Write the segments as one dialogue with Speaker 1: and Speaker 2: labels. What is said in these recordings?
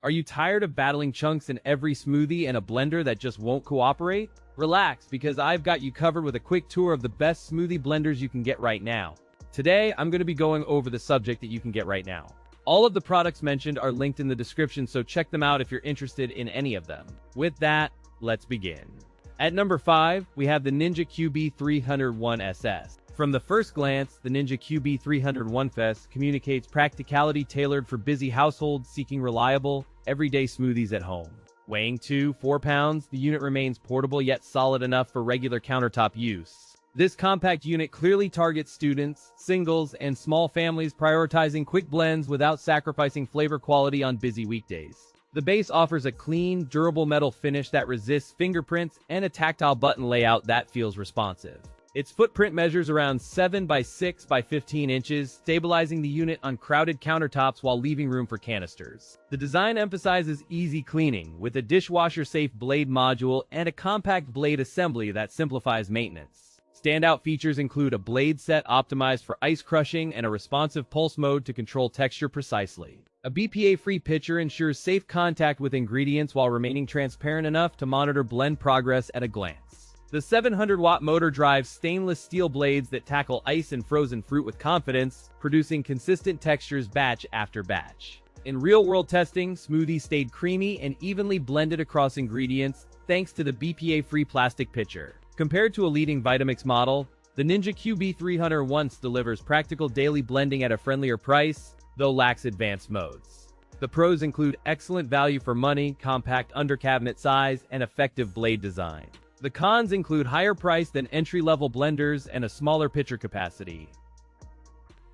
Speaker 1: Are you tired of battling chunks in every smoothie and a blender that just won't cooperate? Relax, because I've got you covered with a quick tour of the best smoothie blenders you can get right now. Today, I'm going to be going over the subject that you can get right now. All of the products mentioned are linked in the description, so check them out if you're interested in any of them. With that, let's begin. At number 5, we have the Ninja QB3001SS. From the first glance, the Ninja QB3001SS communicates practicality tailored for busy households seeking reliable, everyday smoothies at home. Weighing 4 pounds, the unit remains portable yet solid enough for regular countertop use. This compact unit clearly targets students, singles, and small families, prioritizing quick blends without sacrificing flavor quality on busy weekdays. The base offers a clean, durable metal finish that resists fingerprints and a tactile button layout that feels responsive. Its footprint measures around 7 by 6 by 15 inches, stabilizing the unit on crowded countertops while leaving room for canisters. The design emphasizes easy cleaning, with a dishwasher-safe blade module and a compact blade assembly that simplifies maintenance. Standout features include a blade set optimized for ice crushing and a responsive pulse mode to control texture precisely. A BPA-free pitcher ensures safe contact with ingredients while remaining transparent enough to monitor blend progress at a glance. The 700-watt motor drives stainless steel blades that tackle ice and frozen fruit with confidence, producing consistent textures batch after batch. In real-world testing, smoothies stayed creamy and evenly blended across ingredients thanks to the BPA-free plastic pitcher. Compared to a leading Vitamix model, the Ninja QB3001SS delivers practical daily blending at a friendlier price, though lacks advanced modes. The pros include excellent value for money, compact under-cabinet size, and effective blade design. The cons include higher price than entry-level blenders and a smaller pitcher capacity.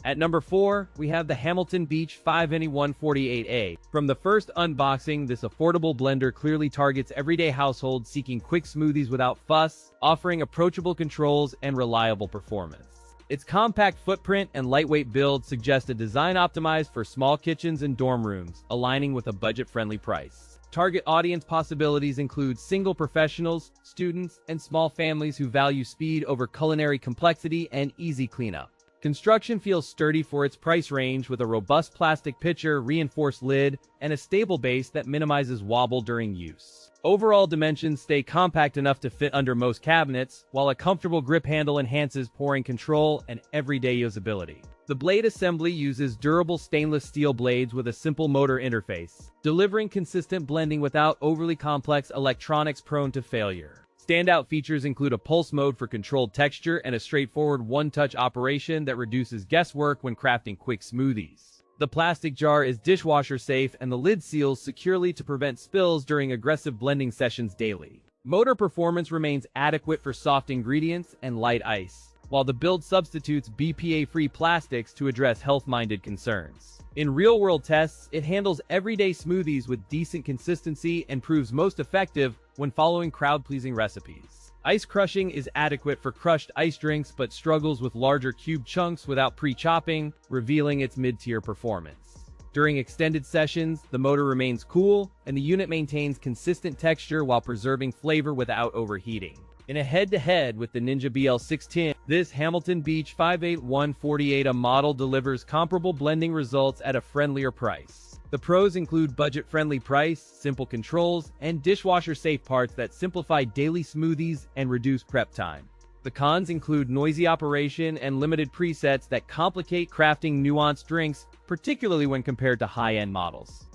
Speaker 1: At number 4, we have the Hamilton Beach 5NE148A. From the first unboxing, this affordable blender clearly targets everyday households seeking quick smoothies without fuss, offering approachable controls and reliable performance. Its compact footprint and lightweight build suggest a design optimized for small kitchens and dorm rooms, aligning with a budget-friendly price. Target audience possibilities include single professionals, students, and small families who value speed over culinary complexity and easy cleanup. Construction feels sturdy for its price range, with a robust plastic pitcher, reinforced lid, and a stable base that minimizes wobble during use. Overall dimensions stay compact enough to fit under most cabinets, while a comfortable grip handle enhances pouring control and everyday usability. The blade assembly uses durable stainless steel blades with a simple motor interface, delivering consistent blending without overly complex electronics prone to failure. Standout features include a pulse mode for controlled texture and a straightforward one-touch operation that reduces guesswork when crafting quick smoothies. The plastic jar is dishwasher safe and the lid seals securely to prevent spills during aggressive blending sessions daily. Motor performance remains adequate for soft ingredients and light ice, while the build substitutes BPA-free plastics to address health-minded concerns. In real-world tests, it handles everyday smoothies with decent consistency and proves most effective when following crowd-pleasing recipes. Ice crushing is adequate for crushed ice drinks but struggles with larger cube chunks without pre-chopping, revealing its mid-tier performance. During extended sessions, the motor remains cool, and the unit maintains consistent texture while preserving flavor without overheating. In a head-to-head with the Ninja BL610, this Hamilton Beach 58148A model delivers comparable blending results at a friendlier price. The pros include budget-friendly price, simple controls, and dishwasher-safe parts that simplify daily smoothies and reduce prep time. The cons include noisy operation and limited presets that complicate crafting nuanced drinks, particularly when compared to high-end models.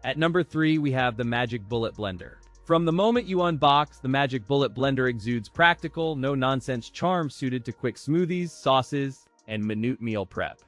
Speaker 1: At number 3, we have the Magic Bullet Blender. From the moment you unbox, the Magic Bullet Blender exudes practical, no-nonsense charm suited to quick smoothies, sauces, and minute meal prep.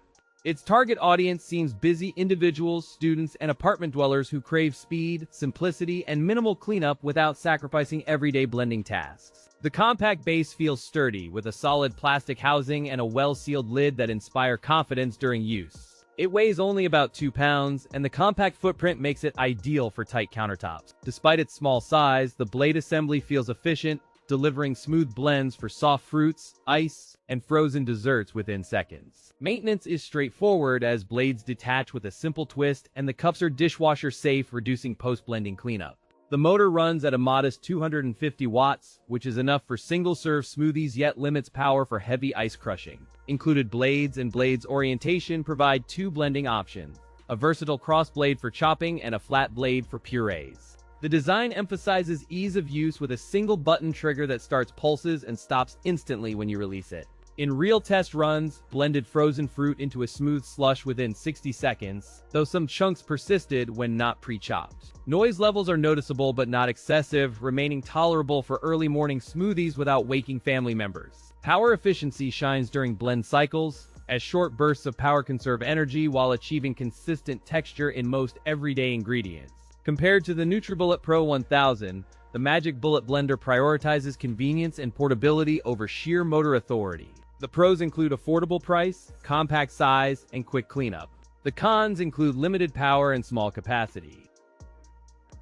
Speaker 1: Its target audience seems busy individuals, students, and apartment dwellers who crave speed, simplicity, and minimal cleanup without sacrificing everyday blending tasks. The compact base feels sturdy, with a solid plastic housing and a well-sealed lid that inspire confidence during use. It weighs only about 2 pounds, and the compact footprint makes it ideal for tight countertops. Despite its small size, the blade assembly feels efficient, delivering smooth blends for soft fruits, ice, and frozen desserts within seconds. Maintenance is straightforward as blades detach with a simple twist, and the cups are dishwasher safe, reducing post-blending cleanup. The motor runs at a modest 250 watts, which is enough for single-serve smoothies yet limits power for heavy ice crushing. Included blades and blades orientation provide 2 blending options, a versatile cross blade for chopping, and a flat blade for purees. The design emphasizes ease of use with a single button trigger that starts pulses and stops instantly when you release it. In real test runs, blended frozen fruit into a smooth slush within 60 seconds, though some chunks persisted when not pre-chopped. Noise levels are noticeable but not excessive, remaining tolerable for early morning smoothies without waking family members. Power efficiency shines during blend cycles, as short bursts of power conserve energy while achieving consistent texture in most everyday ingredients. Compared to the NutriBullet Pro 1000, the Magic Bullet Blender prioritizes convenience and portability over sheer motor authority. The pros include affordable price, compact size, and quick cleanup. The cons include limited power and small capacity.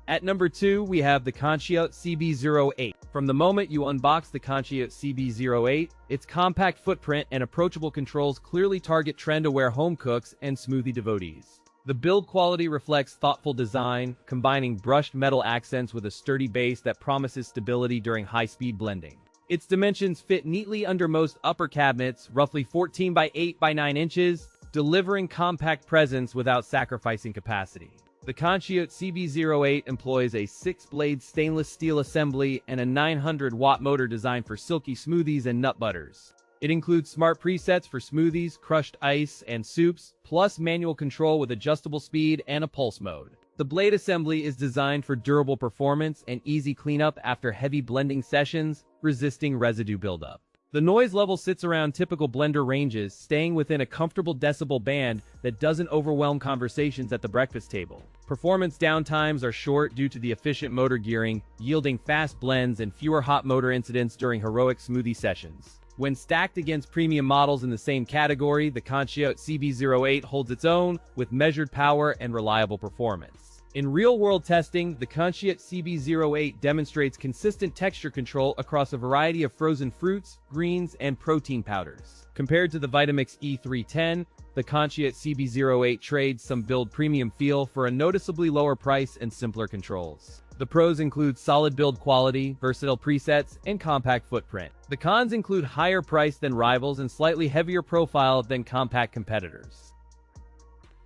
Speaker 1: At number 2, we have the Consciot CB08. From the moment you unbox the Consciot CB08, its compact footprint and approachable controls clearly target trend-aware home cooks and smoothie devotees. The build quality reflects thoughtful design, combining brushed metal accents with a sturdy base that promises stability during high-speed blending. Its dimensions fit neatly under most upper cabinets, roughly 14 by 8 by 9 inches, delivering compact presence without sacrificing capacity. The Consciot CB08 employs a 6-blade stainless steel assembly and a 900-watt motor designed for silky smoothies and nut butters. It includes smart presets for smoothies, crushed ice, and soups, plus manual control with adjustable speed and a pulse mode. The blade assembly is designed for durable performance and easy cleanup after heavy blending sessions, resisting residue buildup. The noise level sits around typical blender ranges, staying within a comfortable decibel band that doesn't overwhelm conversations at the breakfast table. Performance downtimes are short due to the efficient motor gearing, yielding fast blends and fewer hot motor incidents during heroic smoothie sessions. When stacked against premium models in the same category, the Consciot CB08 holds its own with measured power and reliable performance. In real-world testing, the Consciot CB08 demonstrates consistent texture control across a variety of frozen fruits, greens, and protein powders. Compared to the Vitamix E310, the Consciot CB08 trades some build premium feel for a noticeably lower price and simpler controls. The pros include solid build quality, versatile presets, and compact footprint. The cons include higher price than rivals and slightly heavier profile than compact competitors.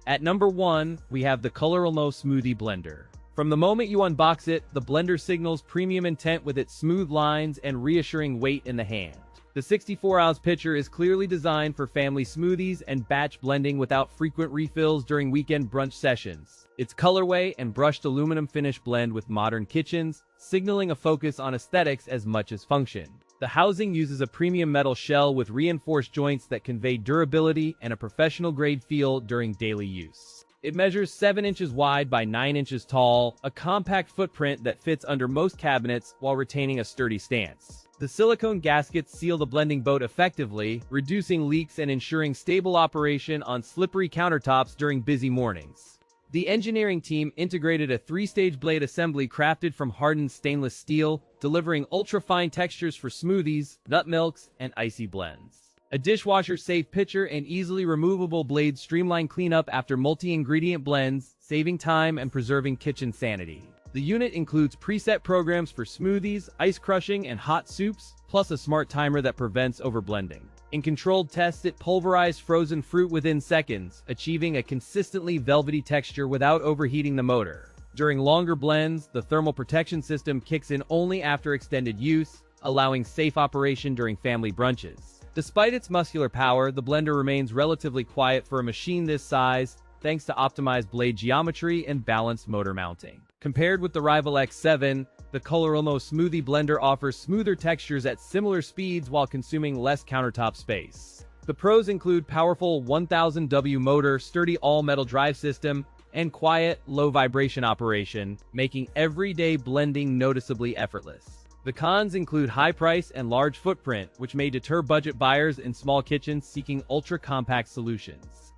Speaker 1: At number 1, we have the Colarlemo Smoothie Blender. From the moment you unbox it, the blender signals premium intent with its smooth lines and reassuring weight in the hand. The 64-ounce pitcher is clearly designed for family smoothies and batch blending without frequent refills during weekend brunch sessions. Its colorway and brushed aluminum finish blend with modern kitchens, signaling a focus on aesthetics as much as function. The housing uses a premium metal shell with reinforced joints that convey durability and a professional-grade feel during daily use. It measures 7 inches wide by 9 inches tall, a compact footprint that fits under most cabinets while retaining a sturdy stance. The silicone gaskets seal the blending boat effectively, reducing leaks and ensuring stable operation on slippery countertops during busy mornings. The engineering team integrated a 3-stage blade assembly crafted from hardened stainless steel, delivering ultra-fine textures for smoothies, nut milks, and icy blends. A dishwasher-safe pitcher and easily removable blades streamline cleanup after multi-ingredient blends, saving time and preserving kitchen sanity. The unit includes preset programs for smoothies, ice crushing, and hot soups, plus a smart timer that prevents overblending. In controlled tests, it pulverized frozen fruit within seconds, achieving a consistently velvety texture without overheating the motor. During longer blends, the thermal protection system kicks in only after extended use, allowing safe operation during family brunches. Despite its muscular power, the blender remains relatively quiet for a machine this size, thanks to optimized blade geometry and balanced motor mounting. Compared with the rival X7, the Colarlemo Smoothie Blender offers smoother textures at similar speeds while consuming less countertop space. The pros include powerful 1000W motor, sturdy all-metal drive system, and quiet, low-vibration operation, making everyday blending noticeably effortless. The cons include high price and large footprint, which may deter budget buyers in small kitchens seeking ultra-compact solutions.